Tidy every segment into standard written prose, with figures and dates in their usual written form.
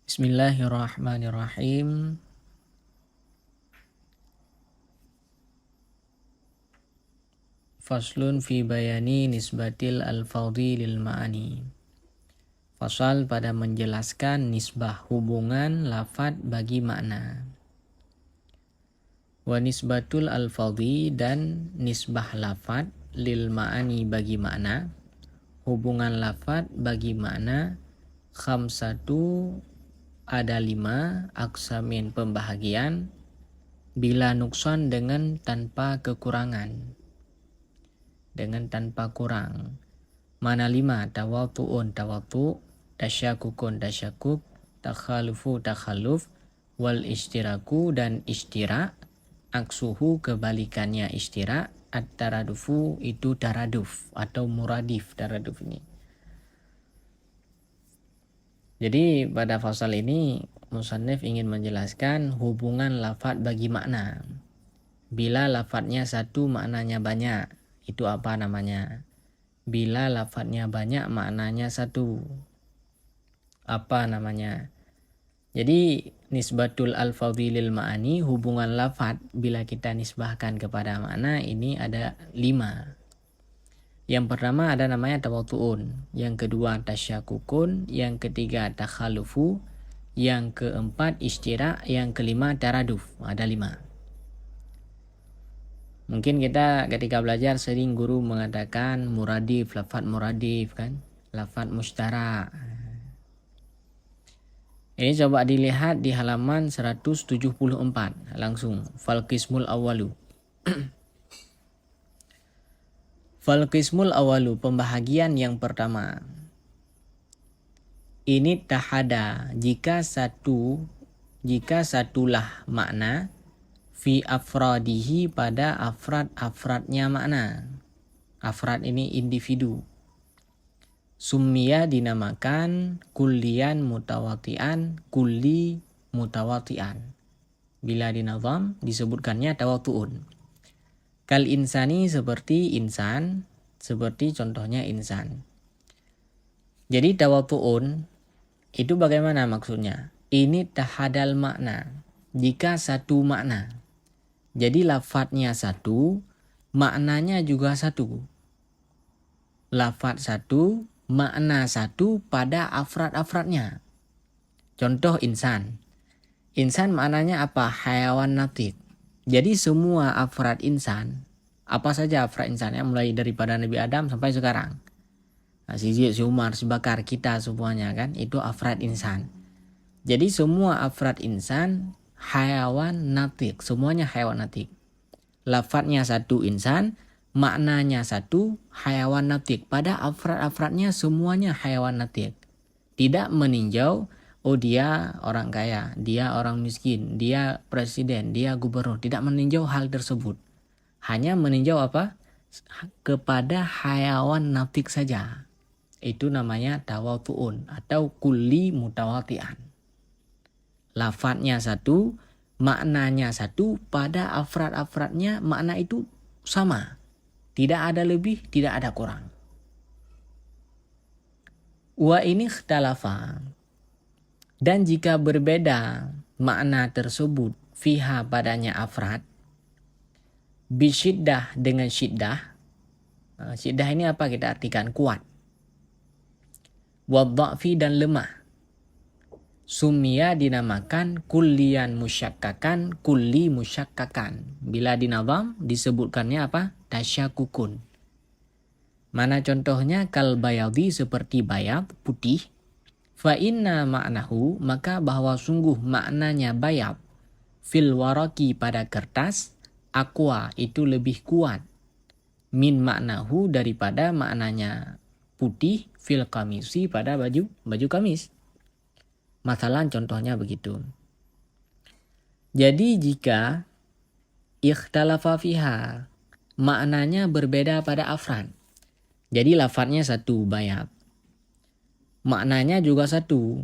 Bismillahirrahmanirrahim. Faslun fi bayani nisbatil al-fadhi lil ma'ani. Fasal pada menjelaskan nisbah hubungan lafad bagi makna. Wa nisbatul al-fadhi dan nisbah lafad lil ma'ani bagi makna. Hubungan lafad bagi makna khamsatu ada 5 aksamin pembahagian bila nuksan dengan tanpa kekurangan. Dengan tanpa kurang. Mana 5? Tawatu'un tawatu', tasyakukun tasyakuk, takhalufu takhaluf, wal istiraku dan istirak, aksuhu kebalikannya istirak, at-taradufu itu taraduf atau muradif taraduf ini. Jadi pada fasal ini musannif ingin menjelaskan hubungan lafad bagi makna. Bila lafadnya satu maknanya banyak, itu apa namanya? Bila lafadnya banyak maknanya satu, apa namanya? Jadi nisbatul al-fadhi lil ma'ani, hubungan lafad bila kita nisbahkan kepada makna ini ada 5. Yang pertama ada namanya tawatu'un, yang kedua tasyakukun, yang ketiga takhalufu, yang keempat istirak, yang kelima taraduf. Ada 5. Mungkin kita ketika belajar sering guru mengatakan muradif, lafad muradif kan, lafad mustarak. Ini coba dilihat di halaman 174 langsung. Fal qismul awalu. Fal qismul awalu, pembahagian yang pertama. Ini tahada, jika satulah makna fi afradihi pada afrad-afradnya makna. Afrad ini individu. Summiya dinamakan kullian mutawatian, kulli mutawatian. Bila dinazam disebutkannya tawatu'un. Kal insani seperti insan, seperti contohnya insan. Jadi tawatu'un itu bagaimana maksudnya? Ini tahadal makna. Jika satu makna. Jadi lafadznya satu, maknanya juga satu. Lafadz satu, makna satu pada afrad-afradnya. Contoh insan. Insan maknanya apa? Hayawan natik. Jadi semua afrad insan, apa saja afrad insannya mulai daripada Nabi Adam sampai sekarang. Nah, si Zid, si Umar, si Bakar, kita semuanya kan, itu afrad insan. Jadi semua afrad insan hayawan natik, semuanya hayawan natik. Lafadznya satu insan, maknanya satu hayawan natik. Pada afrad-afradnya semuanya hayawan natik. Tidak meninjau, oh dia orang kaya, dia orang miskin, dia presiden, dia gubernur. Tidak meninjau hal tersebut. Hanya meninjau apa? Kepada hayawan natik saja. Itu namanya tawatu'un atau kulli mutawatian. Lafadznya satu, maknanya satu, pada afrad-afradnya makna itu sama. Tidak ada lebih, tidak ada kurang. Wa ini ikhtalafa. Dan jika berbeda makna tersebut fiha padanya afrad, bisyiddah dengan syiddah. Syiddah ini apa kita artikan? Kuat. Wadda'fi dan lemah. Sumia dinamakan kullian musyakkakan, kulli musyakkakan. Bila dinazam disebutkannya apa? Tasyakukun. Mana contohnya? Kal bayadi seperti bayad, putih. Fa inna ma'nahu, maka bahwa sungguh maknanya bayad. Fil waraki pada kertas, aqwa itu lebih kuat. Min maknahu daripada maknanya putih fil kamisi pada baju kamis. Masalah contohnya begitu. Jadi jika ikhtalafa fiha, maknanya berbeda pada afrad. Jadi lafadznya satu bayat. Maknanya juga satu.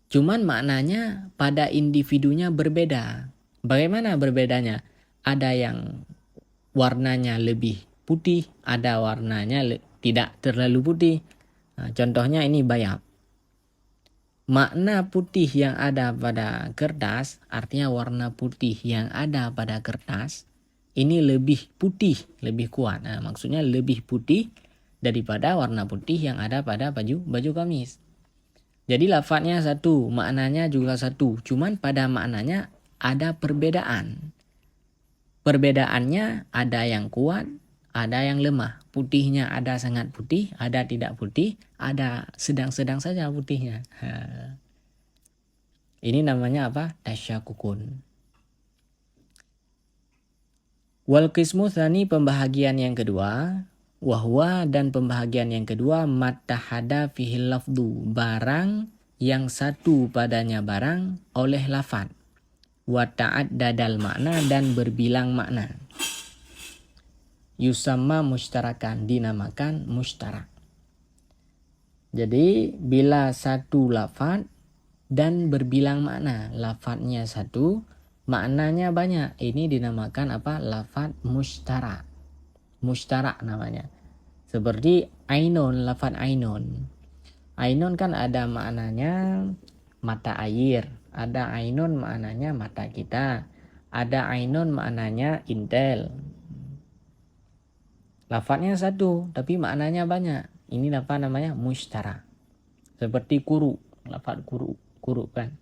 Cuman maknanya pada individunya berbeda. Bagaimana berbedanya? Ada yang warnanya lebih putih, ada warnanya tidak terlalu putih. Nah, contohnya ini bayat. makna putih yang ada pada kertas, artinya warna putih yang ada pada kertas, ini lebih putih, lebih kuat. Nah, maksudnya lebih putih daripada warna putih yang ada pada baju gamis. Jadi lafadznya satu, maknanya juga satu. Cuman pada maknanya ada perbedaan. Perbedaannya ada yang kuat, ada yang lemah. Putihnya ada sangat putih, ada tidak putih, ada sedang-sedang saja putihnya. Ini namanya apa? Tasyakukun. Wal qismu tsani, pembahagian yang kedua, wahwa, dan pembahagian yang kedua, mattahada fihil lafdu, barang yang satu padanya barang oleh lafad, wa ta'addadal makna, dan berbilang makna. Yusamma mushtarakan, dinamakan mushtarak. Jadi bila satu lafad dan berbilang makna, lafadnya satu, maknanya banyak, ini dinamakan apa? Lafad mushtarak. Mushtarak namanya. Seperti ainun, lafad ainun. Ainun kan ada maknanya mata air, ada ainun maknanya mata kita, ada ainun maknanya intel. Lafadznya satu tapi maknanya banyak, ini apa namanya? Mushtarak. Seperti kuru, lafad kuru, kuru kan.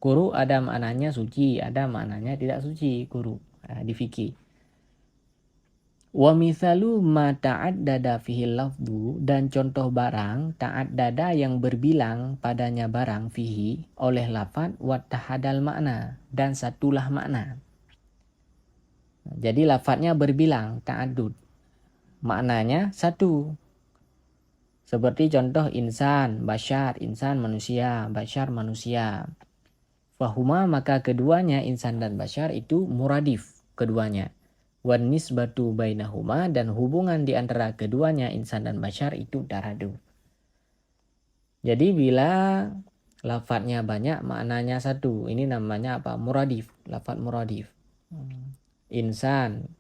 Kuru ada maknanya suci, ada maknanya tidak suci, kuru. Di fikih. Wa mithalu ma ta'addada fihil lafdu, dan contoh barang ta'addada yang berbilang padanya barang fihi oleh lafad, wa tahadal makna, dan satulah makna. Jadi lafadnya berbilang, ta'addud, maknanya satu. Seperti contoh insan, bashar, insan manusia, bashar manusia. Fahuma, maka keduanya insan dan bashar itu muradif keduanya. Wan nisbatu bainahuma, dan hubungan di antara keduanya insan dan bashar itu taradu. Jadi bila lafadznya banyak maknanya satu, ini namanya apa? Muradif, lafadz muradif. Insan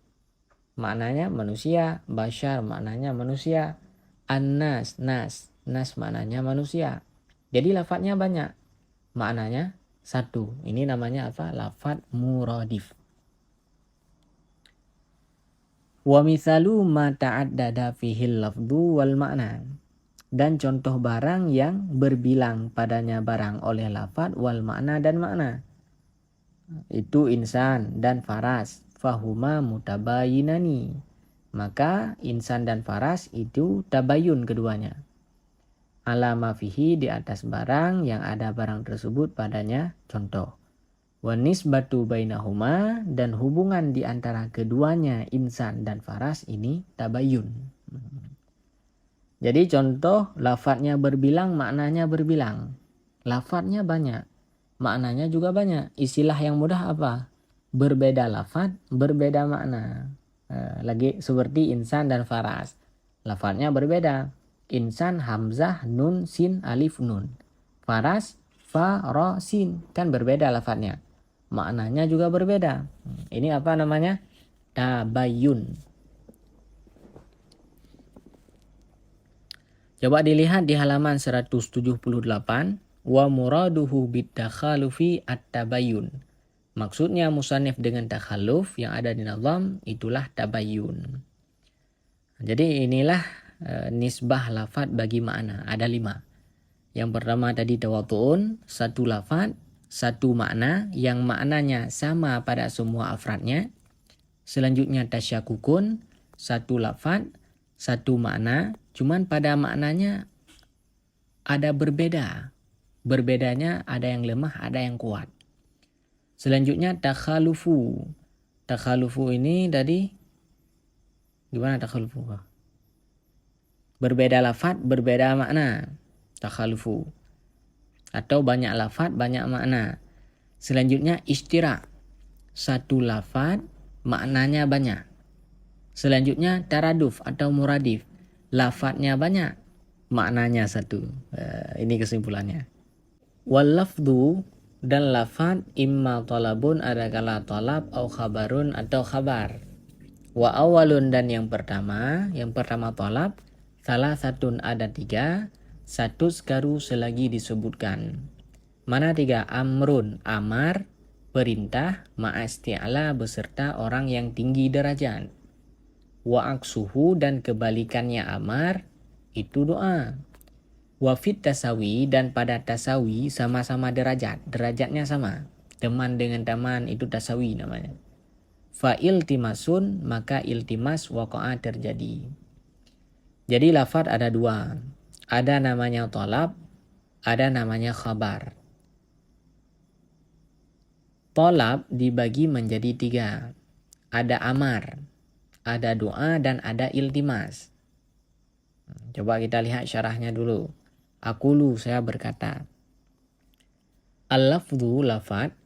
maknanya manusia, bashar maknanya manusia, an-nas, nas maknanya manusia. Jadi lafadznya banyak, maknanya satu. Ini namanya apa? Lafadz muradif. Wa mithalu ma ta'addada fihil lafdu wal makna, dan contoh barang yang berbilang padanya barang oleh lafad wal makna, dan makna. Itu insan dan faras. Fahuma mutabayinani, maka insan dan faras itu tabayun keduanya. Alama fihi, di atas barang yang ada barang tersebut padanya contoh. Wa nisbatu bainahuma, dan hubungan di antara keduanya insan dan faras ini tabayun. Jadi contoh lafadznya berbilang, maknanya berbilang. Lafadznya banyak, maknanya juga banyak. Istilah yang mudah apa? Berbeda lafadz, berbeda makna. Lagi seperti insan dan faras. Lafadznya berbeda. Insan hamzah nun sin alif nun. Faras fa ro sin, kan berbeda lafadznya. Maknanya juga berbeda. Ini apa namanya? Tabayun. Coba dilihat di halaman 178. Wa muraduhu bidtakhalufi at-tabayun. Maksudnya musannif dengan takhalluf yang ada di nazam itulah tabayun. Jadi inilah nisbah lafad bagi makna. Ada 5. Yang pertama tadi tawatu'un, satu lafad, satu makna yang maknanya sama pada semua afradnya. Selanjutnya tasyakukun, satu lafad, satu makna, cuman pada maknanya ada berbeda. Berbedanya ada yang lemah, ada yang kuat. Selanjutnya takhalufu. Takhalufu ini tadi gimana takhalufu? Berbeda lafad, berbeda makna. Takhalufu. Atau banyak lafad, banyak makna. Selanjutnya istirak. Satu lafad, maknanya banyak. Selanjutnya taraduf atau muradif. Lafadnya banyak, maknanya satu. Ini kesimpulannya. Wal lafdu, dan lafad imma talabun, ada kala talab, au khabarun, atau khabar. Wa awalun, dan yang pertama talab, salah satun, ada 3. satu skaru selagi disebutkan. Mana 3? Amrun, amar, perintah, ma'asti'ala beserta orang yang tinggi derajat. Wa aksuhu dan kebalikannya amar, itu doa. Wa fit tasawi dan pada tasawi sama-sama derajat, derajatnya sama. Teman dengan teman itu tasawi namanya. Fa iltimasun maka iltimas waqa'a terjadi. Jadi lafaz ada dua. Ada namanya tolab, ada namanya khabar. Tolab dibagi menjadi 3. Ada amar, ada doa, dan ada iltimas. Coba kita lihat syarahnya dulu. Aqulu, saya berkata. Al-lafdhu, lafad,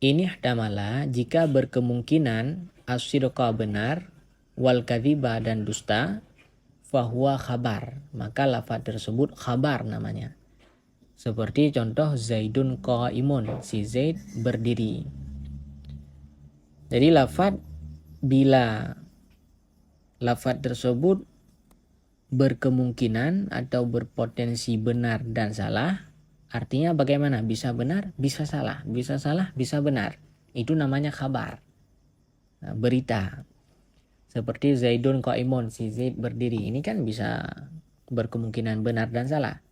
ini ihtamala jika berkemungkinan as-sidqa benar, wal kadhiba dan dusta, fahuwa khabar. Maka lafad tersebut khabar namanya. Seperti contoh Zaidun qaimun, si Zaid berdiri. Jadi lafaz bila lafaz tersebut berkemungkinan atau berpotensi benar dan salah, artinya bagaimana? Bisa benar, bisa salah, bisa salah, bisa benar. Itu namanya khabar. Berita. Seperti Zaidun qaimun, si Zaid berdiri. Ini kan bisa berkemungkinan benar dan salah.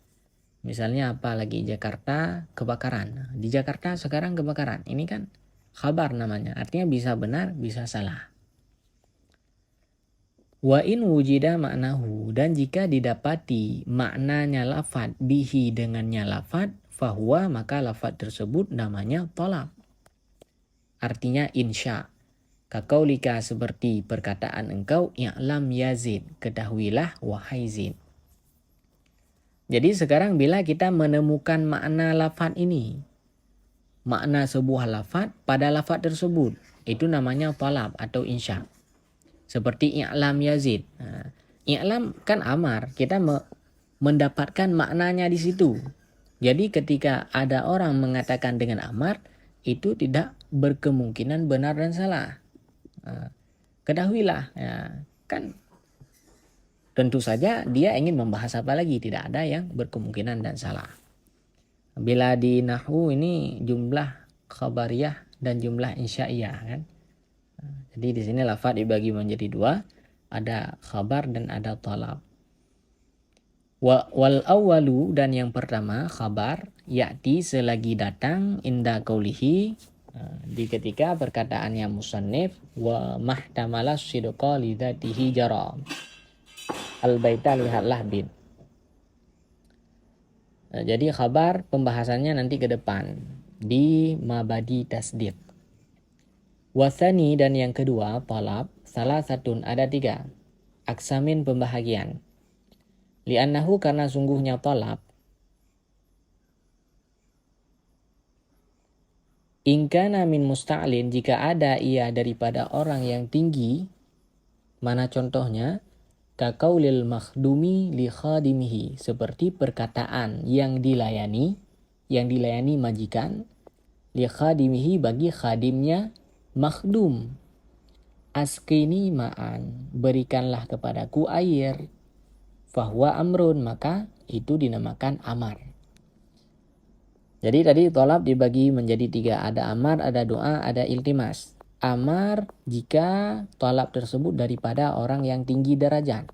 Misalnya apa lagi, Jakarta kebakaran. Di Jakarta sekarang kebakaran. Ini kan khabar namanya. Artinya bisa benar, bisa salah. Wa in wujida maknahu, dan jika didapati maknanya lafad bihi dengannya lafad, fahuwa maka lafad tersebut namanya tolab. Artinya insya. Kakaulika seperti perkataan engkau, i'lam yazid, ketahuilah wahai Zaid. Jadi sekarang bila kita menemukan makna lafaz ini, makna sebuah lafaz pada lafaz tersebut, itu namanya talab atau insya. Seperti i'lam yazid. I'lam kan amar, kita mendapatkan maknanya di situ. Jadi ketika ada orang mengatakan dengan amar, itu tidak berkemungkinan benar dan salah. Ketahuilah, ya, kan tentu saja dia ingin membahas apa lagi, tidak ada yang berkemungkinan dan salah. Bila di nahwu ini jumlah khabariyah dan jumlah insya'iyah kan. Jadi di sini lafaz dibagi menjadi 2, ada khabar dan ada talab. Wal awwalu dan yang pertama khabar ya'ti selagi datang inda qaulihi di ketika perkataannya musannif wa mahtamala sidqa li dzatihi jara. Al-baita lihatlah bin. Jadi khabar pembahasannya nanti ke depan di mabadi tasdiq. Wasani dan yang kedua talab salah satun ada 3. Aksamin pembahagian. Li'annahu karena sungguhnya talab. Ingkana min musta'lin jika ada ia daripada orang yang tinggi. Mana contohnya? Kaqaulil makhdumi li khadimihi, seperti perkataan yang dilayani majikan, li khadimihi bagi khadimnya makhdum. Askini ma'an, berikanlah kepadaku air. Fahuwa amrun, maka itu dinamakan amar. Jadi tadi tolab dibagi menjadi 3, ada amar, ada doa, ada iltimas. Amar jika tolab tersebut daripada orang yang tinggi derajat.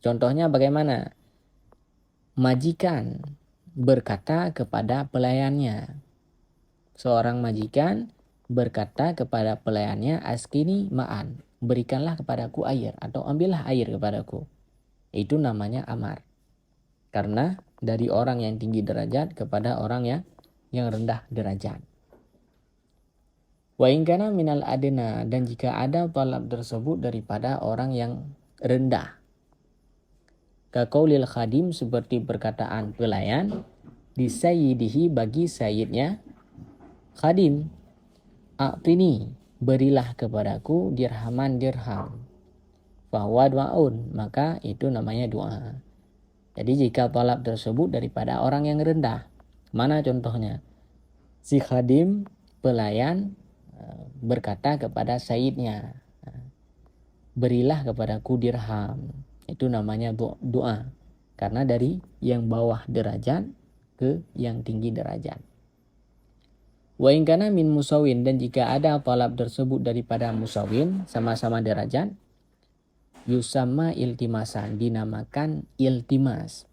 Contohnya bagaimana? Majikan berkata kepada pelayannya. Seorang majikan berkata kepada pelayannya, askini ma'an, berikanlah kepadaku air atau ambillah air kepadaku. Itu namanya amar. Karena dari orang yang tinggi derajat kepada orang yang rendah derajat. Wa in kana minal adna, dan jika ada talab tersebut daripada orang yang rendah. Kaqaulil khadim seperti perkataan pelayan di sayyidihi bagi sayyidnya khadim. A'tini, berilah kepadaku dirhaman dirham. Fahuwa du'aun, maka itu namanya doa. Jadi jika talab tersebut daripada orang yang rendah. Mana contohnya? Si khadim pelayan berkata kepada sayyidnya, berilah kepadaku dirham. Itu namanya doa. Karena dari yang bawah derajat ke yang tinggi derajat. Wa in kana min musawin, dan jika ada talab tersebut daripada musawin, sama-sama derajat, yusamma iltimasan, dinamakan iltimas.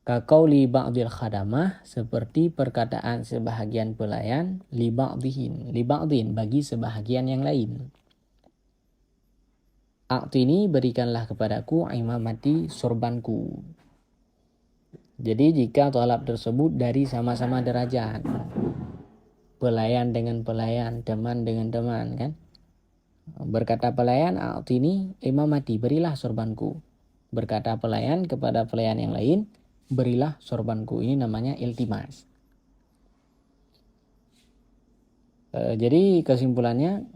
Kaqauli ba'dil khadamah, seperti perkataan sebahagian pelayan, li ba'din, bagi sebahagian yang lain. A'tini, berikanlah kepadaku imamati, sorbanku. Jadi jika talab tersebut dari sama-sama derajat, pelayan dengan pelayan, teman dengan teman, kan? Berkata pelayan, a'tini imamati, berilah sorbanku. Berkata pelayan kepada pelayan yang lain, berilah sorbanku. Ini namanya iltimas. Jadi kesimpulannya,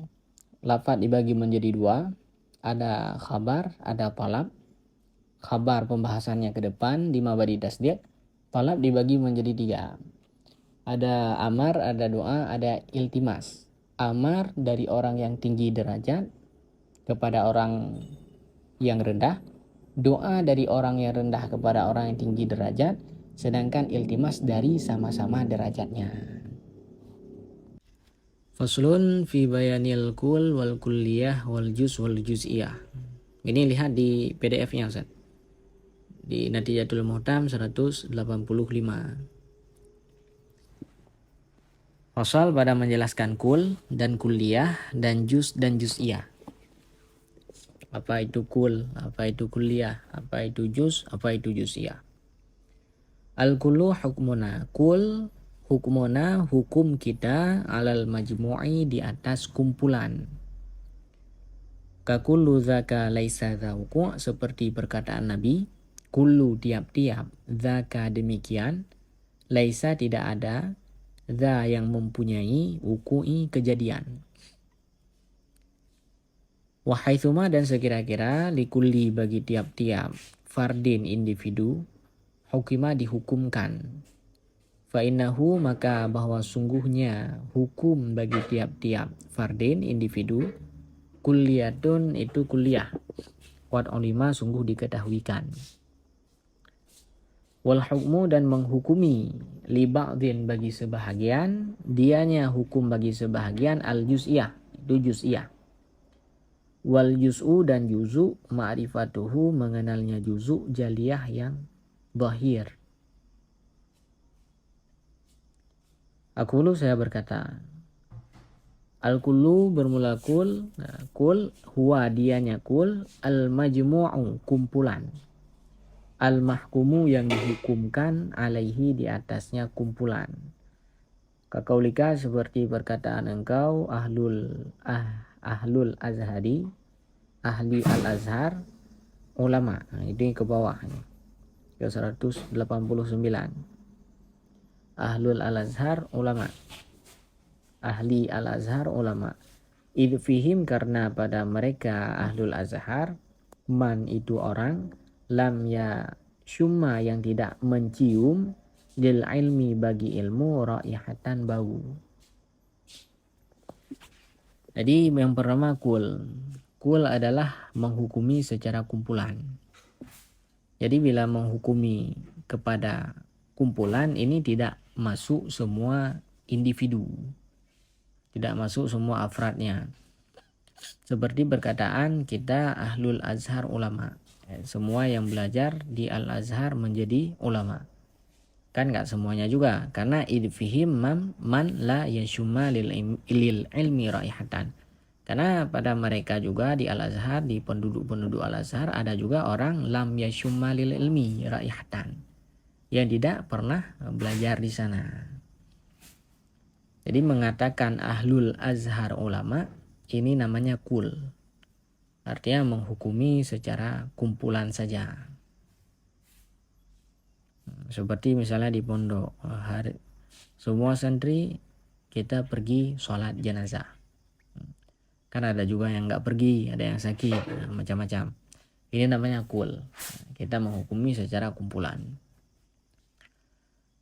lafaz dibagi menjadi dua. Ada khabar, ada talab. Khabar pembahasannya ke depan di mabadi tasdiq. Talab dibagi menjadi tiga. Ada amar, ada doa, ada iltimas. Amar dari orang yang tinggi derajat kepada orang yang rendah. Doa dari orang yang rendah kepada orang yang tinggi derajat. Sedangkan iltimas dari sama-sama derajatnya. Faslun fi bayanil kul wal kulliyah wal juz wal juz'iyah. Ini lihat di PDF-nya Ustaz. Di Natijatul Muhtam 185. Fasal pada menjelaskan kul dan kulliyah dan juz dan juz'iyah. Apa itu kul, apa itu kulliyah, apa itu juz, apa itu juz'iyah. Al-kullu hukmuna, kul hukmuna, hukum kita, alal majmu'i, di atas kumpulan. Kakullu zaka laisa dzauku, seperti perkataan Nabi, kullu tiap-tiap, zaka demikian, laisa tidak ada, za yang mempunyai, uku'i kejadian. Wahaitsuma, dan sekira-kira, likulli bagi tiap-tiap, fardin individu, hukima dihukumkan. Fa'innahu, maka bahwa sungguhnya hukum bagi tiap-tiap fardin individu, kulliyatun itu kuliah. Qad ulima, sungguh diketahuikan. Wal hukmu, dan menghukumi, li ba'din bagi sebahagian, dianya hukum bagi sebahagian, al juz'iyah itu juz'iyah. Wal juz'u, dan juz'u, ma'rifatuhu, mengenalnya juz'u, jaliyah yang zahir. Aqulu, saya berkata, al-kullu bermula kul, kul huwa dianya kul, al-majmu'u kumpulan, al-mahkumu yang dihukumkan, alaihi di atasnya kumpulan. Kakaulika, seperti perkataan engkau, ahlul azhari, ahli al-azhar, ulama. Nah, itu ke bawah ini, ke 189. Ahlul al-azhar, ulama. Ahli al-azhar, ulama. Idh fihim, karena pada mereka ahlul azhar, man itu orang, lam ya syumma yang tidak mencium, lil ilmi bagi ilmu, raihatan bau. Jadi yang pertama kul. Kul adalah menghukumi secara kumpulan. Jadi bila menghukumi kepada kumpulan, ini tidak masuk semua individu, tidak masuk semua afradnya. Seperti perkataan kita ahlul azhar ulama, semua yang belajar di al-azhar menjadi ulama. Kan gak semuanya juga, karena idfihim man la yashumma lil ilmi raihatan. Karena pada mereka juga di al-azhar, di penduduk-penduduk al-azhar, ada juga orang lam yashumma lil ilmi raihatan, yang tidak pernah belajar di sana. Jadi mengatakan ahlul azhar ulama, ini namanya kul. Artinya menghukumi secara kumpulan saja. Seperti misalnya di pondok, semua santri kita pergi sholat jenazah. Kan ada juga yang gak pergi, ada yang sakit, macam-macam. Ini namanya kul. Kita menghukumi secara kumpulan.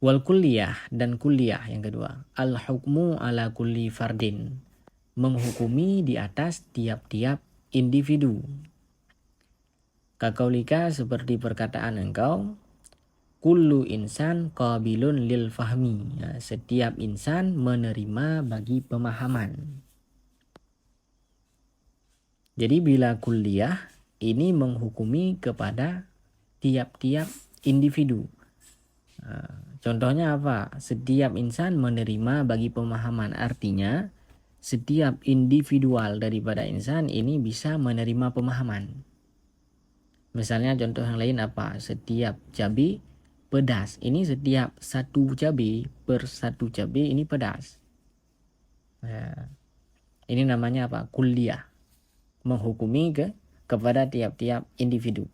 Wal kulliyah, dan kulliyah yang kedua, al hukmu ala kulli fardin, menghukumi di atas tiap-tiap individu. Kakaulika seperti perkataan engkau, kullu insan qabilun lil fahmi. Ya, setiap insan menerima bagi pemahaman. Jadi bila kulliyah ini menghukumi kepada tiap-tiap individu. Contohnya apa? Setiap insan menerima bagi pemahaman. Artinya setiap individual daripada insan ini bisa menerima pemahaman. Misalnya contoh yang lain apa? Setiap cabai pedas. Ini setiap satu cabai per satu cabai ini pedas. Ya. Ini namanya apa? Kulliyah. Menghukumi kepada tiap-tiap individu.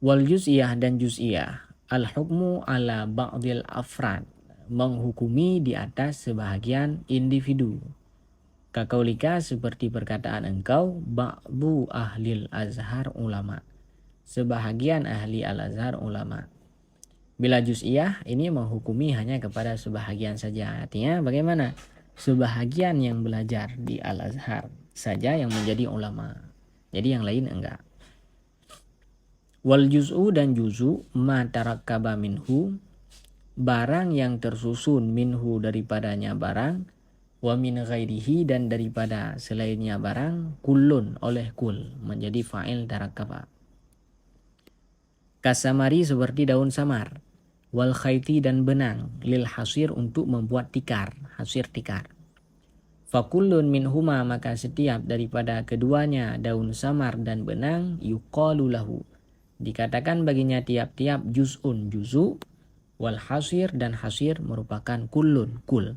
Wal juz'iyah dan juz'iyah. Al-hukmu ala ba'dil afrad. Menghukumi di atas sebahagian individu. Kakaulika seperti perkataan engkau, ba'du ahlil azhar ulama. Sebahagian ahli al-azhar ulama. Bila juz'iyah ini menghukumi hanya kepada sebahagian saja. Artinya bagaimana? Sebahagian yang belajar di al-azhar saja yang menjadi ulama. Jadi yang lain enggak. Wal juz'u dan juz'u ma tarakkaba minhu, barang yang tersusun minhu daripadanya barang, wa min ghairihi dan daripada selainnya barang, kullun oleh kul menjadi fa'il tarakkaba. Kasamari seperti daun samar, wal khayti dan benang, lil hasir untuk membuat tikar, hasir tikar. Fakullun minhuma maka setiap daripada keduanya daun samar dan benang, yuqalu lahu dikatakan baginya tiap-tiap juz'un juzu, wal hasir dan hasir merupakan kullun kul.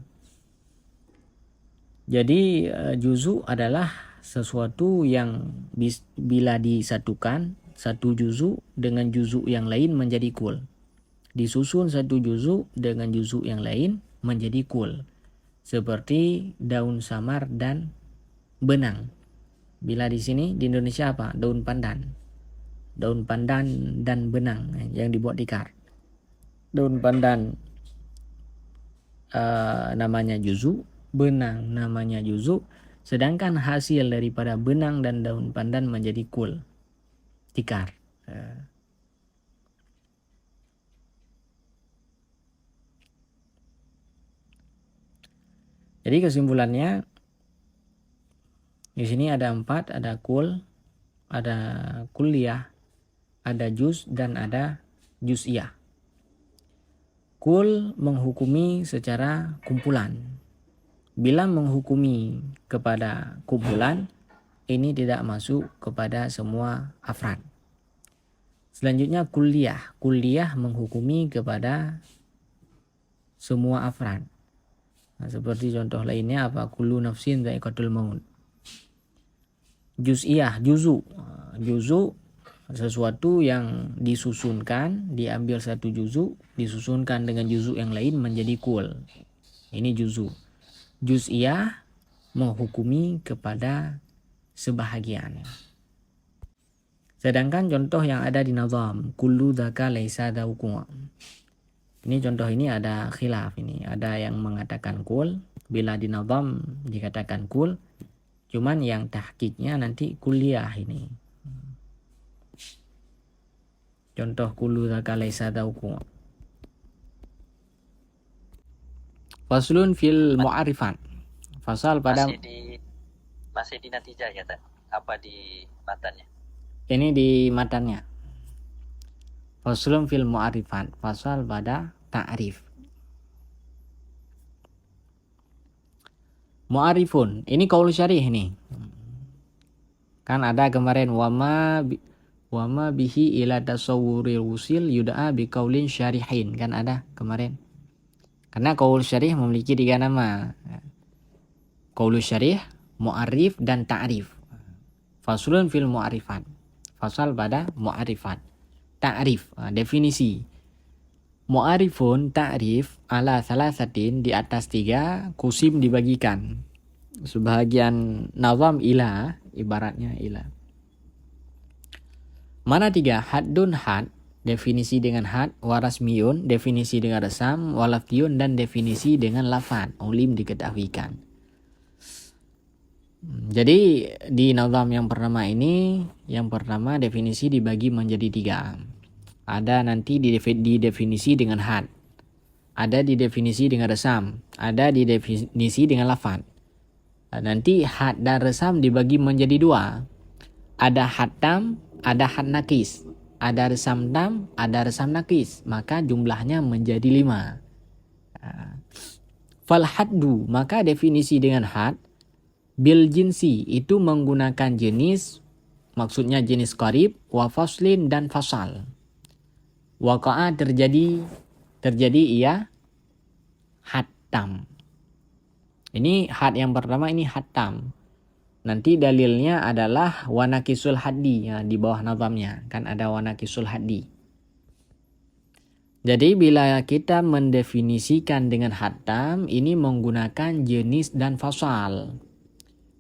Jadi juzu adalah sesuatu yang bila disatukan satu juzu dengan juzu yang lain menjadi kul. Disusun satu juzu dengan juzu yang lain menjadi kul. Seperti daun samar dan benang. Bila di sini di Indonesia apa? Daun pandan. Daun pandan dan benang yang dibuat tikar. Daun pandan namanya juzu, benang namanya juzu, sedangkan hasil daripada benang dan daun pandan menjadi kul, tikar. Jadi kesimpulannya di sini ada 4, ada kul, ada kulliyah, ada juz dan ada juz'iyah. Kul menghukumi secara kumpulan. Bila menghukumi kepada kumpulan, ini tidak masuk kepada semua afrad. Selanjutnya kulliyah. Kulliyah menghukumi kepada semua afrad. Nah, seperti contoh lainnya apa? Kullu nafsin dha'iqatul maut. Juz'iyah, juzu. Juzu sesuatu yang disusunkan, diambil satu juzu, disusunkan dengan juzu yang lain menjadi kul. Ini juzu. Juz'iyah menghukumi kepada sebahagian. Sedangkan contoh yang ada di nazam, kullu dzaka laisa dzauqa. Ini contoh ini ada khilaf ini. Ada yang mengatakan kul, bila di nazam dikatakan kul, cuman yang tahqiqnya nanti kulliyah ini. Contoh kullu dzaka laisa dzauqa. Faslun fil mu'arifat. Fasal pada masih di natijah ya, apa di matannya? Ini di matannya. Faslun fil mu'arifat. Fasal pada ta'rif. Mu'arifun. Ini qaul syarih ini. Kan ada kemarin wama bihi ila tasawwuril wusil yud'a bi qaulin syarihin. Kan ada kemarin. Karena qaul syarih memiliki 3 nama. Qaul syarih, mu'arif dan ta'rif. Faslun fil mu'arifat. Fasal pada mu'arifat. Ta'rif, definisi. Mu'arifun ta'rif ala salasatin di atas 3, kusim dibagikan. Sebahagian nazam ila, ibaratnya ila. Mana 3? Haddun had, definisi dengan had, warasmiyun, definisi dengan resam, walafiyun dan definisi dengan lafad, ulim diketahuikan. Jadi di nazam yang pertama ini, yang pertama definisi dibagi menjadi 3. Ada nanti didefinisi dengan had, ada didefinisi dengan resam, ada didefinisi dengan lafad. Nanti had dan resam dibagi menjadi 2. Ada had tam, ada had nakis. Ada resam tam, ada resam nakis. Maka jumlahnya menjadi 5. Fal haddu, maka definisi dengan had bil jinsi itu menggunakan jenis, maksudnya jenis qarib, wa faslin dan fasal. Waqa'a terjadi ia had tam. Ini had yang pertama, ini had tam. Nanti dalilnya adalah wanakisul haddi, ya, di bawah nazamnya kan ada wanakisul haddi. Jadi bila kita mendefinisikan dengan had tam, ini menggunakan jenis dan fasal.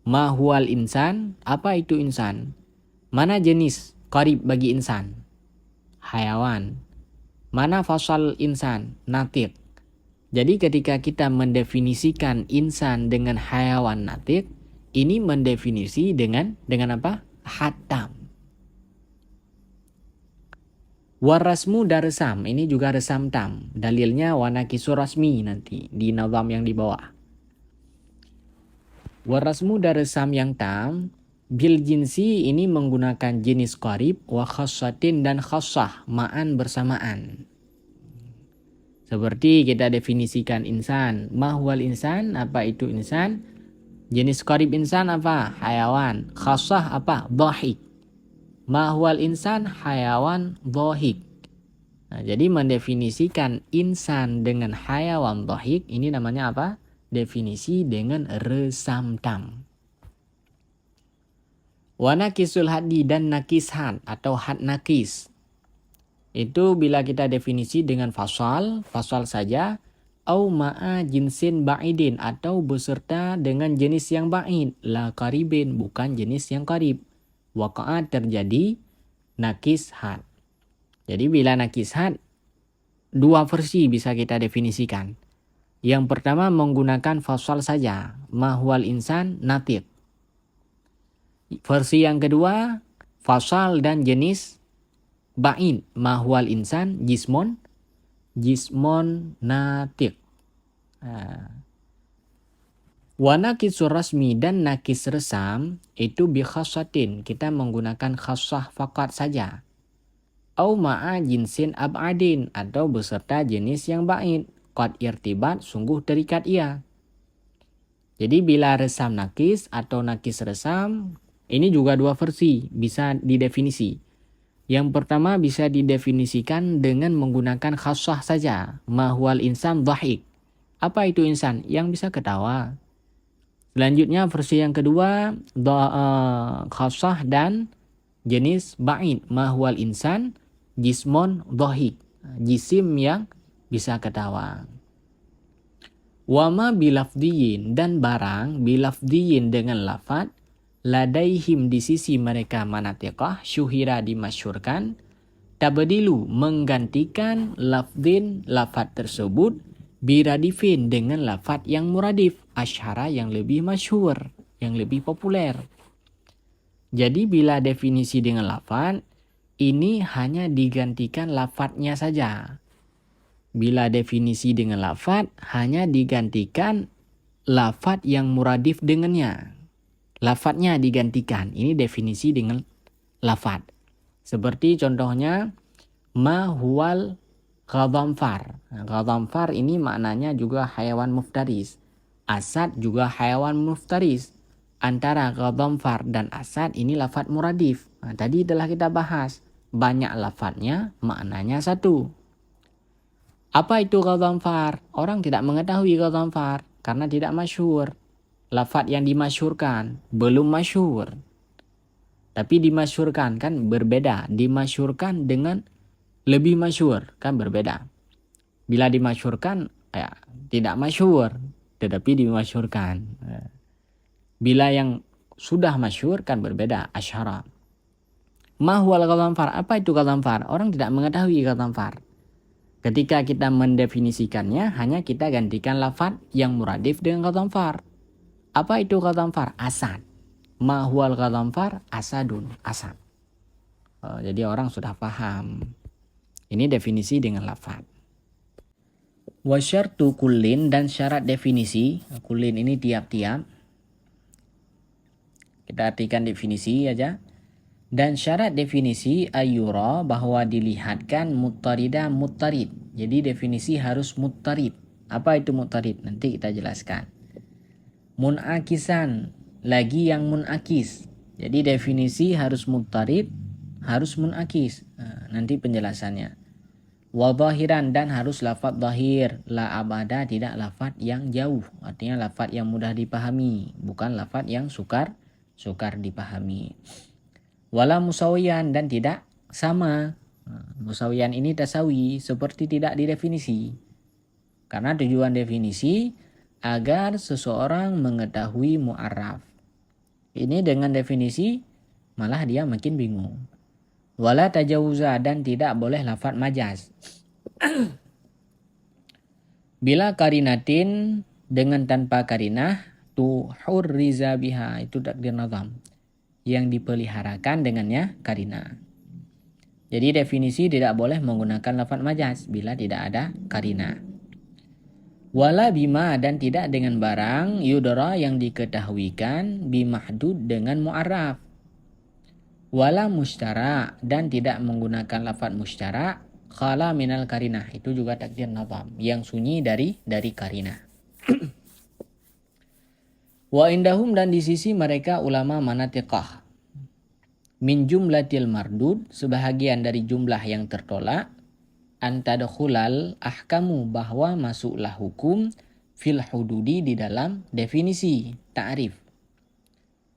Ma huwal insan, apa itu insan? Mana jenis qarib bagi insan? Hayawan. Mana fasal insan? Natiq. Jadi ketika kita mendefinisikan insan dengan hayawan natiq, ini mendefinisi dengan apa? Hatam. Warasmu daresam, ini juga resam tam. Dalilnya wanakisu rasmi nanti di nazam yang di bawah. Warasmu daresam yang tam bil jinsi ini menggunakan jenis qarib wa khassatin dan khassah ma'an bersamaan. Seperti kita definisikan insan, mahwal insan, apa itu insan? Jenis qarib insan apa? Hayawan. Khassah apa? Dhahik. Mahwal insan, hayawan dhahik. Nah, jadi mendefinisikan insan dengan hayawan dhahik ini namanya apa? Definisi dengan resam tam. Wanakisul haddi dan nakis had atau had nakis. Itu bila kita definisi dengan fasal saja, au ma'a jinsin ba'idin atau beserta dengan jenis yang ba'id, la qaribin, bukan jenis yang qarib. Waqa'a terjadi nakis had. Jadi bila nakis had, 2 versi bisa kita definisikan. Yang pertama menggunakan fasal saja, mahwal insan natiq. Versi yang kedua, fasal dan jenis ba'in, mahwal insan jismon natiq. Wa nakisur rasmi dan nakis resam itu bi khassatin, kita menggunakan khassah faqat saja. Au ma'a jinsin ab'adin atau beserta jenis yang ba'id, qad irtibat, sungguh terikat ia. Jadi bila resam nakis atau nakis resam, ini juga 2 versi bisa didefinisi. Yang pertama bisa didefinisikan dengan menggunakan khassah saja, mahwal insan dhahik. Apa itu insan? Yang bisa ketawa. Selanjutnya versi yang kedua, khassah dan jenis ba'id, mahwal insan jismon dhahik, jisim yang bisa ketawa. Wama bilafdiyin dan barang bilafdiyin dengan lafad ladaihim di sisi mereka manatiqah syuhira dimasyhurkan tabdilu menggantikan lafdin lafad tersebut biradifin dengan lafad yang muradif asyhara yang lebih masyhur, yang lebih populer. Jadi bila definisi dengan lafad ini hanya digantikan lafadnya saja. Bila definisi dengan lafad hanya digantikan lafad yang muradif dengannya. Lafadnya digantikan. Ini definisi dengan lafad. Seperti contohnya ma huwal ghadamfar. Nah, ghadamfar ini maknanya juga hayawan muftaris. Asad juga hayawan muftaris. Antara ghadamfar dan asad ini lafad muradif. Nah, tadi telah kita bahas. Banyak lafadnya, maknanya satu. Apa itu ghadamfar? Orang tidak mengetahui ghadamfar karena tidak masyhur. Lafad yang dimasyhurkan belum masyhur. Tapi dimasyhurkan kan berbeda. Dimasyhurkan dengan lebih masyhur kan berbeda. Bila dimasyhurkan ya tidak masyhur tetapi dimasyhurkan. Bila yang sudah masyhur kan berbeda, asyhara. Mahwal ghadamfar, apa itu ghadamfar? Orang tidak mengetahui ghadamfar. Ketika kita mendefinisikannya, hanya kita gantikan lafad yang muradif dengan ghadamfar. Apa itu ghadamfar? Asad. Ma huwal ghadamfar asadun, asad. Jadi orang sudah paham. Ini definisi dengan lafaz. Wa syartu kullin, dan syarat definisi. Kullin ini tiap-tiap. Kita artikan definisi aja. Dan syarat definisi ayura, bahwa dilihatkan muttarida muttarid. Jadi definisi harus muttarid. Apa itu muttarid? Nanti kita jelaskan. Munakisan, lagi yang munakis. Jadi definisi harus muttarid, harus munakis. Nanti penjelasannya. Wa zahiran, dan harus lafaz zahir. La abada, tidak lafaz yang jauh. Artinya lafaz yang mudah dipahami, bukan lafaz yang sukar dipahami. Wala musawiyan, dan tidak sama. Musawiyan ini tasawi, seperti tidak didefinisi. Karena tujuan definisi agar seseorang mengetahui mu'arraf. Ini dengan definisi malah dia makin bingung. Wala tajawuza, dan tidak boleh lafaz majaz. Bila karinatin, dengan tanpa karinah, tuhurriza biha, itu takdir nazam, yang dipeliharakan dengannya karinah. Jadi definisi tidak boleh menggunakan lafaz majaz bila tidak ada karinah. Wala bima, dan tidak dengan barang yudra, yang diketahuikan, bimahdud, dengan mu'arraf. Wala mushtara, dan tidak menggunakan lafaz mushtara, khala minal karinah, itu juga takdir nazam, yang sunyi dari karinah. Wa indahum, dan di sisi mereka ulama manatiqah, min jumlatil mardud, sebahagian dari jumlah yang tertolak, antadkhulal ahkamu, bahwa masuklah hukum, fil hududi, di dalam definisi ta'rif.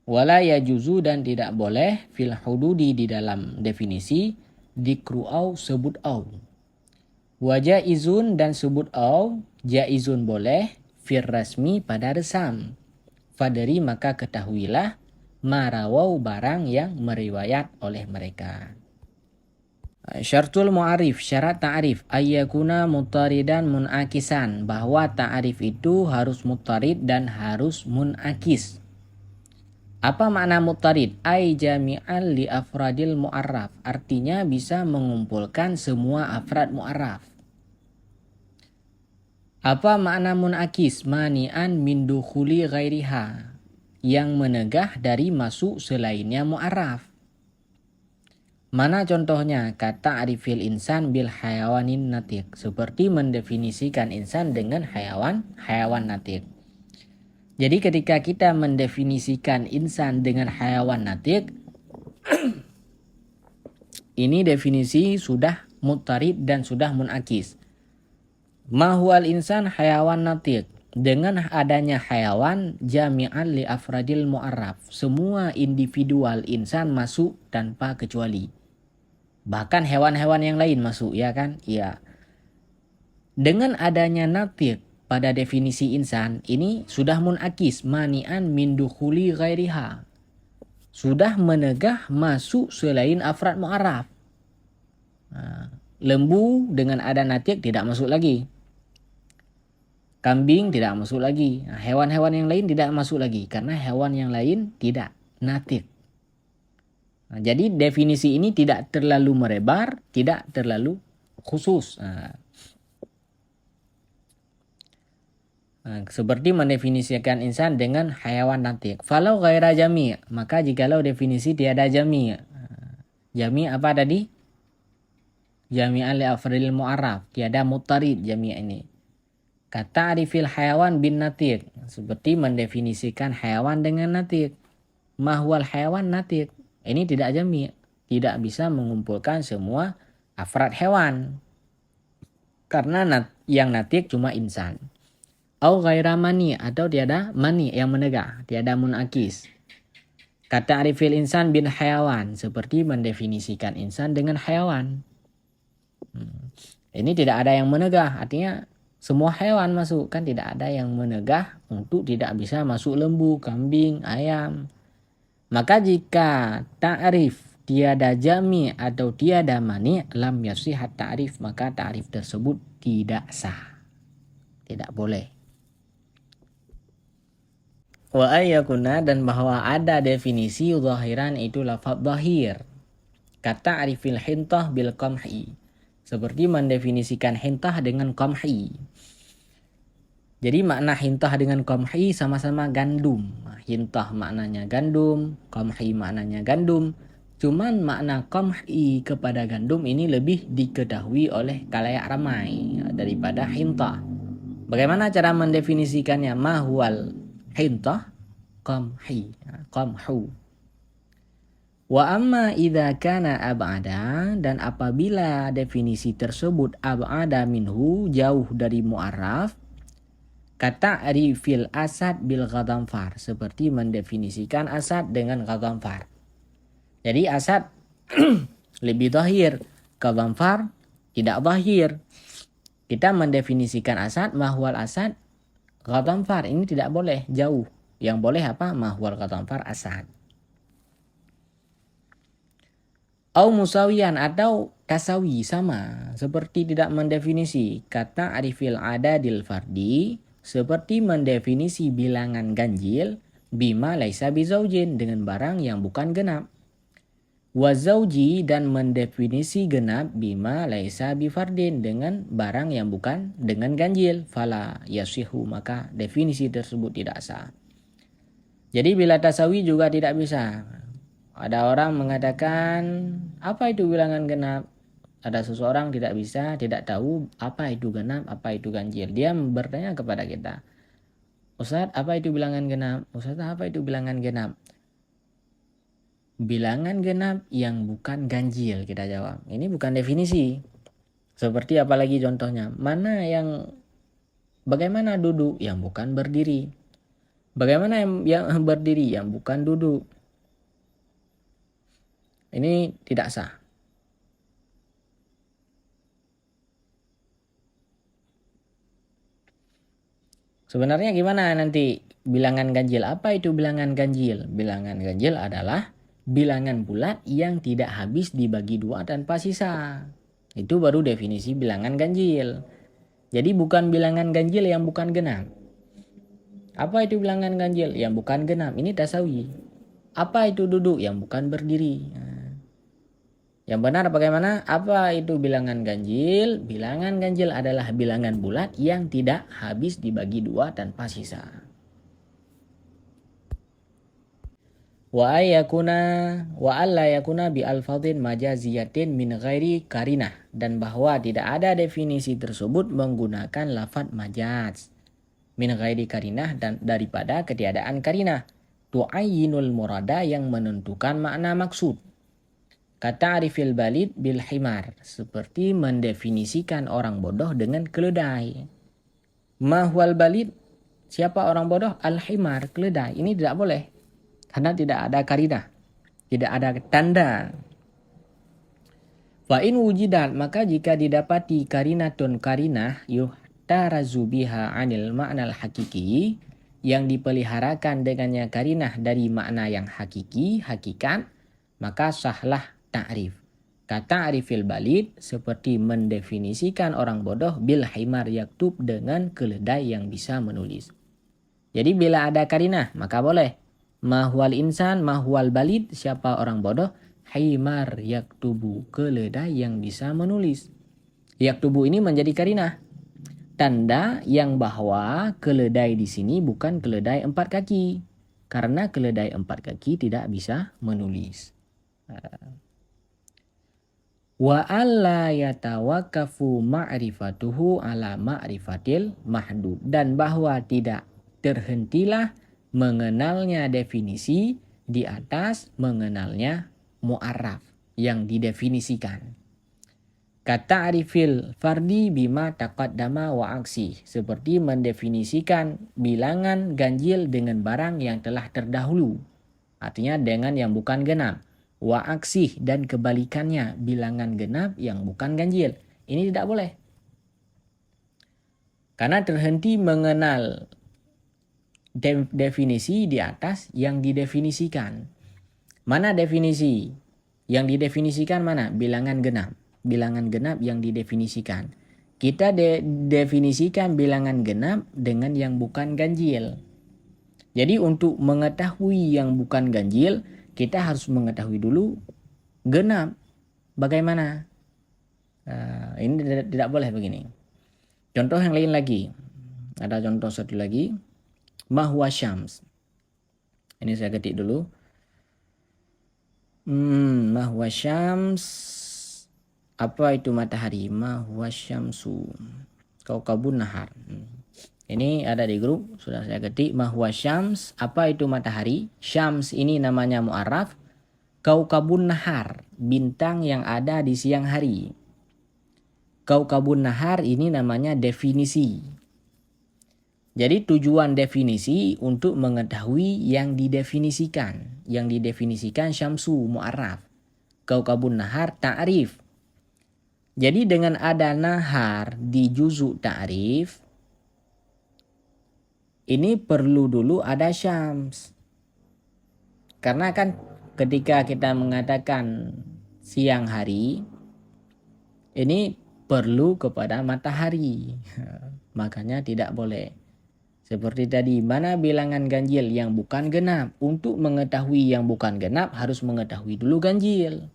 Wala yajuzu, dan tidak boleh, fil hududi, di dalam definisi, dikru au, sebut au. Wa jaizun, dan sebut au, jaizun boleh, fir rasmi, pada resam. Fadari, maka ketahuilah, marawau, barang yang meriwayat oleh mereka. Syartul mu'arif, syarat ta'rif, ayyakuna muttaridan munakisan, bahwa ta'rif itu harus muttarid dan harus munakis. Apa makna muttarid? Ay jami'an li afradil mu'arraf, artinya bisa mengumpulkan semua afrad mu'arraf. Apa makna munakis? Mani'an min dukhuli ghairiha, yang menegah dari masuk selainnya mu'arraf. Mana contohnya? Kata arifil insan bil hayawanin natiq, seperti mendefinisikan insan dengan hayawan natiq. Jadi ketika kita mendefinisikan insan dengan hayawan natiq, ini definisi sudah muttarid dan sudah munakis. Mahual insan hayawan natiq, dengan adanya hayawan jami'an li afradil mu'arraf, semua individual insan masuk tanpa kecuali. Bahkan hewan-hewan yang lain masuk, ya kan? Iya. Dengan adanya natiq pada definisi insan, ini sudah munakis, mani'an min dukhuli ghairiha, sudah menegah masuk selain afrad mu'arraf. Lembu dengan ada natiq tidak masuk lagi. Kambing tidak masuk lagi. Hewan-hewan yang lain tidak masuk lagi, karena hewan yang lain tidak natiq. Jadi definisi ini tidak terlalu melebar, tidak terlalu khusus. Seperti mendefinisikan insan dengan hayawan natiq. Falau ghaira jami', maka jikalau definisi tiada jami'. Jami' apa tadi? Jami'an li afradil mu'arraf, tiada muttarid jami' ini. Kata arifil hayawan bin natiq, seperti mendefinisikan hayawan dengan natiq. Mahwal hayawan natiq, ini tidak jami', tidak bisa mengumpulkan semua afrad hewan, karena yang natiq cuma insan. Au ghaira mani, atau tiada mani yang menegah, tiada munakis. Kata arifil insan bin hayawan, seperti mendefinisikan insan dengan hayawan. Ini tidak ada yang menegah, artinya semua hewan masuk, kan tidak ada yang menegah untuk tidak bisa masuk lembu, kambing, ayam. Maka jika ta'rif tiada jami atau tiada mani, lam yasihat ta'rif, maka ta'rif tersebut tidak sah, tidak boleh. Wa ayyakuna dan bahwa ada definisi zahiran itu lafaz zahir. Kata arifil hintah bil qamhi. Seperti mendefinisikan hintah dengan qamhi. Jadi makna hintah dengan qamhi sama-sama gandum. Hintah maknanya gandum, qamhi maknanya gandum. Cuman makna qamhi kepada gandum ini lebih diketahui oleh khalayak ramai daripada hintah. Bagaimana cara mendefinisikannya? Mahwal hintah qamhi, qamhu. Wa amma idza kana ab'ada, dan apabila definisi tersebut ab'ada minhu, jauh dari mu'arraf, kata arifil asad bil ghadamfar, seperti mendefinisikan asad dengan ghadamfar. Jadi asad lebih zahir, ghadamfar tidak zahir. Kita mendefinisikan asad, mahwal asad, ghadamfar, ini tidak boleh, jauh. Yang boleh apa? Mahwal ghadamfar asad. Au musawiyan, atau tasawi, sama, seperti tidak mendefinisi. Kata arifil adadil fardi, seperti mendefinisi bilangan ganjil, bima laisa bizaujin, dengan barang yang bukan genap. Wa zauji, dan mendefinisi genap, bima laisa bifardin, dengan barang yang bukan dengan ganjil. Fala yasihu, maka definisi tersebut tidak sah. Jadi bila tasawi juga tidak bisa. Ada orang mengatakan, apa itu bilangan genap? Ada seseorang tidak bisa, tidak tahu apa itu genap, apa itu ganjil. Dia bertanya kepada kita, Ustaz, apa itu bilangan genap? Ustaz, apa itu bilangan genap? Bilangan genap yang bukan ganjil, kita jawab. Ini bukan definisi. Seperti apalagi contohnya, bagaimana duduk yang bukan berdiri? Bagaimana yang berdiri yang bukan duduk? Ini tidak sah. Sebenarnya gimana nanti bilangan ganjil? Apa itu bilangan ganjil? Bilangan ganjil adalah bilangan bulat yang tidak habis dibagi dua tanpa sisa. Itu baru definisi bilangan ganjil. Jadi bukan bilangan ganjil yang bukan genap. Apa itu bilangan ganjil yang bukan genap? Ini tasawi. Apa itu duduk yang bukan berdiri? Yang benar bagaimana? Apa itu bilangan ganjil? Bilangan ganjil adalah bilangan bulat yang tidak habis dibagi dua tanpa sisa. Wa alla yakuna bi alfadhin majaziyatin min ghairi karinah, dan bahwa tidak ada definisi tersebut menggunakan lafaz majaz min ghairi karinah, dan daripada ketiadaan karinah, tu'ayyinul murada, yang menentukan makna maksud. Kata arifil balid bil himar, seperti mendefinisikan orang bodoh dengan keledai. Mahwal balid, siapa orang bodoh? Al himar, keledai. Ini tidak boleh karena tidak ada karinah, tidak ada tanda. Fa in wujidat, maka jika didapati karinatun karinah yuhtarazu biha anil ma'nal hakiki, yang dipeliharakan dengannya karinah dari makna yang hakiki, hakikat, maka sahlah ta'rif. Kata arifil balid, seperti mendefinisikan orang bodoh bil himar yaktub, dengan keledai yang bisa menulis. Jadi bila ada karinah maka boleh. Mahwal insan, mahwal balid, siapa orang bodoh? Himar yaktubu, keledai yang bisa menulis. Yaktubu ini menjadi karinah, tanda yang bahwa keledai di sini bukan keledai 4 kaki, karena keledai 4 kaki tidak bisa menulis. Wa alla yatawakafu ma'rifatuhu ala ma'rifatil mahdud, dan bahwa tidak terhentilah mengenalnya definisi di atas mengenalnya mu'arraf yang didefinisikan. Kata arifil fardi bima taqaddama wa aksi, seperti mendefinisikan bilangan ganjil dengan barang yang telah terdahulu, artinya dengan yang bukan genap. Wa aksih, dan kebalikannya, bilangan genap yang bukan ganjil. Ini tidak boleh, karena terhenti mengenal definisi di atas yang didefinisikan. Mana definisi yang didefinisikan? Mana? Bilangan genap. Bilangan genap yang didefinisikan. Kita definisikan bilangan genap dengan yang bukan ganjil. Jadi untuk mengetahui yang bukan ganjil, kita harus mengetahui dulu genap. Bagaimana? Ini tidak boleh begini. Contoh yang lain lagi. Ada contoh satu lagi. Mahwa syams. Ini saya ketik dulu. Mahwa syams. Apa itu matahari? Mahwa syamsu. Kaukabun nahar. Ini ada di grup, sudah saya ketik. Mahwa syams. Apa itu matahari? Syams ini namanya mu'arraf. Kaukabun nahar. Bintang yang ada di siang hari. Kaukabun nahar ini namanya definisi. Jadi tujuan definisi untuk mengetahui yang didefinisikan. Yang didefinisikan syamsu mu'arraf. Kaukabun nahar ta'rif. Jadi dengan ada nahar di juzuk ta'rif, ini perlu dulu ada syams. Karena kan ketika kita mengatakan siang hari, ini perlu kepada matahari. Makanya tidak boleh. Seperti tadi, mana bilangan ganjil yang bukan genap. Untuk mengetahui yang bukan genap harus mengetahui dulu ganjil.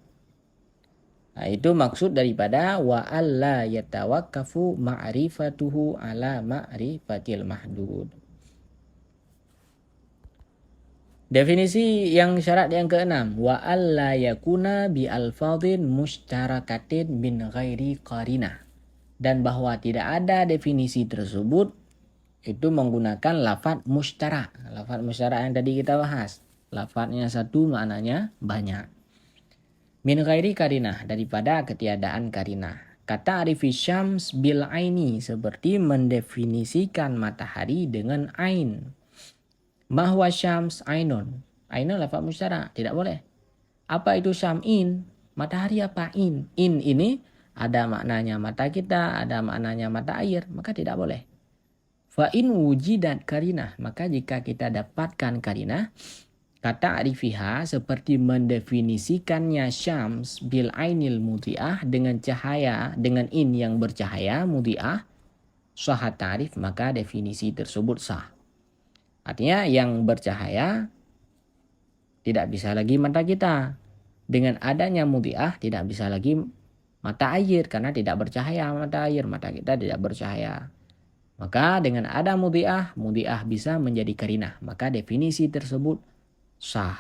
Nah, itu maksud daripada wa alla yatawakkafu ma'rifatuhu ala ma'rifatil mahdud. Definisi yang syarat yang keenam, wa alla yakuna bi alfadhin mustarakatin min ghairi qarinah. Dan bahwa tidak ada definisi tersebut itu menggunakan lafaz mustarak. Lafaz mustarak yang tadi kita bahas. Lafaznya satu, maknanya banyak. Min ghairi karinah, daripada ketiadaan karinah. Kata arifi syams bil aini, seperti mendefinisikan matahari dengan ain. Mahwa syams ainun. Ainun lafaz mustarak, tidak boleh. Apa itu syam'in? Matahari apa? In ini ada maknanya mata kita, ada maknanya mata air, maka tidak boleh. Fa in wujidat karinah, maka jika kita dapatkan karinah, kata arifiha seperti mendefinisikannya syams bil ainil mudhi'ah dengan cahaya, dengan in yang bercahaya mudhi'ah, sah ta'rif, maka definisi tersebut sah. Artinya yang bercahaya tidak bisa lagi mata kita. Dengan adanya mudhi'ah tidak bisa lagi mata air, karena tidak bercahaya mata air, mata kita tidak bercahaya. Maka dengan ada mudhi'ah bisa menjadi karinah, maka definisi tersebut sah.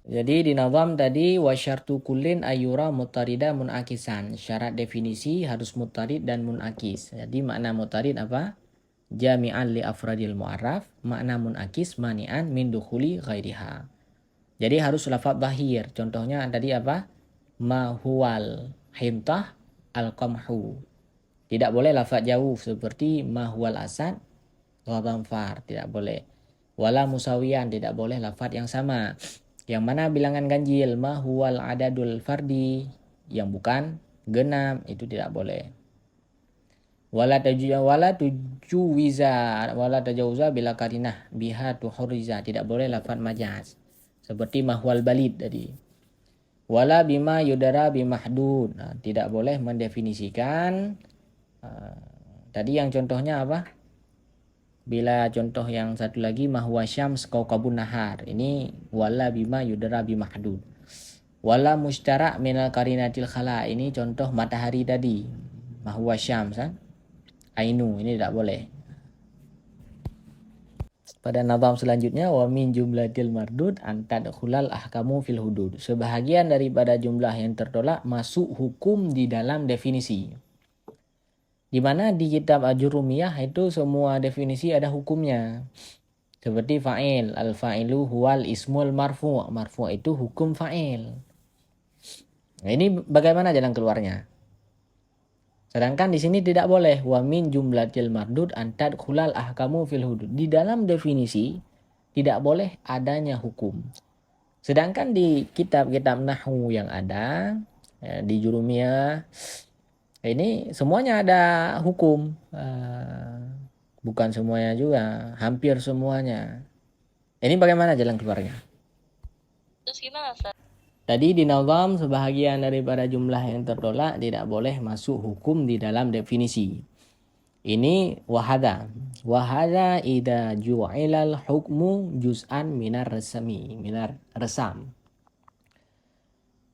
Jadi di nazam tadi wasyartu kullin ayura mutarida munakisan. Syarat definisi harus mutarid dan munakis. Jadi makna mutarid apa? Jami'an li afradil mu'arraf, makna munakis mani'an min dukhuli ghairiha. Jadi harus lafaz zahir. Contohnya tadi apa? Ma huwal hintah al-qamhu. Tidak boleh lafaz jauh seperti ma huwal asad wa dhamfar, tidak boleh. Wala musawiyan, tidak boleh lafaz yang sama. Yang mana bilangan ganjil, ma huwal adadul fardi, yang bukan genap, itu tidak boleh. Wala tajawuza bila karinah biha tuhuriza, tidak boleh lafaz majaz. Seperti mahwal balid tadi. Wala bima yudara bimahdud, nah, tidak boleh mendefinisikan. Tadi yang contohnya apa? Bila contoh yang satu lagi mahwa syams kaukabun nahar. Ini wala bima yudara bimahdud. Wala mustarak minal karinatil khala. Ini contoh matahari tadi. Mahwa syams kan? Ainu, ini tidak boleh. Pada nazam selanjutnya wa min jumlatil mardud antadkhulal ahkamu fil hudud. Sebahagian daripada jumlah yang tertolak masuk hukum di dalam definisi. Di mana di kitab Ajurumiyah itu semua definisi ada hukumnya. Seperti fa'il, al-fa'ilu huwal ismul marfu'. Marfu' itu hukum fa'il. Nah, ini bagaimana jalan keluarnya? Sedangkan di sini tidak boleh wa min jumlatil mardud antad khulal ahkamu fil hudud. Di dalam definisi tidak boleh adanya hukum. Sedangkan di kitab-kitab nahwu yang ada di Jurumiyah ini semuanya ada hukum. Bukan semuanya juga, hampir semuanya. Ini bagaimana jalan keluarnya? Terus gimana, Ustaz? Tadi di nazam sebahagian daripada jumlah yang tertolak tidak boleh masuk hukum di dalam definisi. Ini wahada. Wahada idza ju'ilal hukmu juz'an minar resam.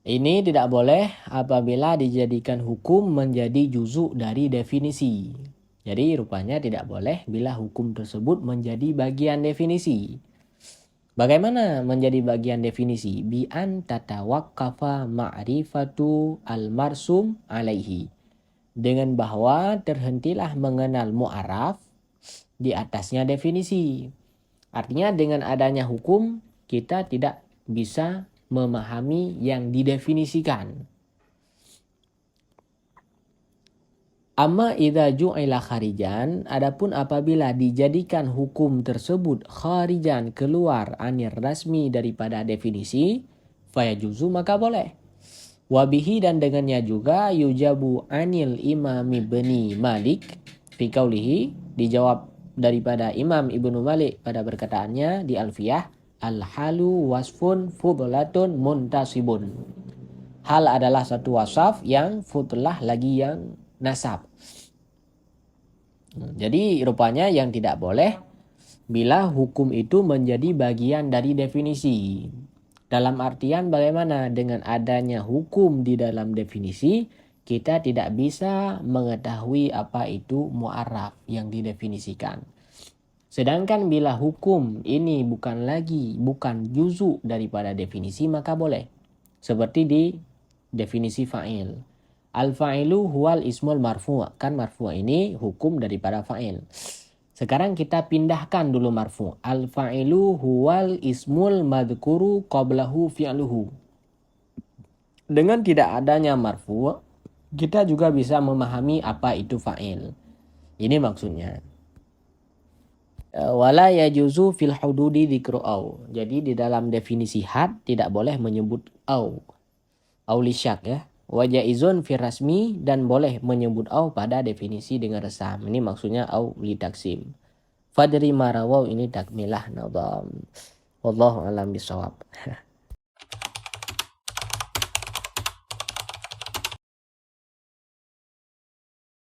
Ini tidak boleh apabila dijadikan hukum menjadi juzuk dari definisi. Jadi rupanya tidak boleh bila hukum tersebut menjadi bagian definisi. Bagaimana menjadi bagian definisi? Bi an tatawaqqafa ma'rifatu al-marsum alaihi. Dengan bahwa terhentilah mengenal mu'araf di atasnya definisi. Artinya dengan adanya hukum kita tidak bisa memahami yang didefinisikan. Amma idza ju'ila kharijan, adapun apabila dijadikan hukum tersebut kharijan keluar anir rasmi daripada definisi, fayajuzu maka boleh. Wabihi dan dengannya juga yujabu anil imam ibni Malik fi qawlihi, dijawab daripada Imam Ibnu Malik pada perkataannya di Alfiyah, al-halu wasfun fudlatun muntasibun. Hal adalah satu wasaf yang fudlah lagi yang nasab. Jadi rupanya yang tidak boleh bila hukum itu menjadi bagian dari definisi. Dalam artian bagaimana dengan adanya hukum di dalam definisi, kita tidak bisa mengetahui apa itu mu'arraf yang didefinisikan. Sedangkan bila hukum ini bukan juzuk daripada definisi, maka boleh. Seperti di definisi fa'il. Al-fa'ilu huwal ismul marfu'. Kan marfu' ini hukum daripada fa'il. Sekarang kita pindahkan dulu marfu'. Al-fa'ilu huwal ismul madhkuru qablahu fi'luhu. Dengan tidak adanya marfu', kita juga bisa memahami apa itu fa'il. Ini maksudnya. Wala yajuzu fil hududi dzikru au. Jadi di dalam definisi had tidak boleh menyebut au. Au lisyak ya. Wa jaizun fil rasmi, dan boleh menyebut au pada definisi dengan resam. Ini maksudnya au li taksim. Fadri marawau ini takmilah nadam. Wallahu alam bisawab.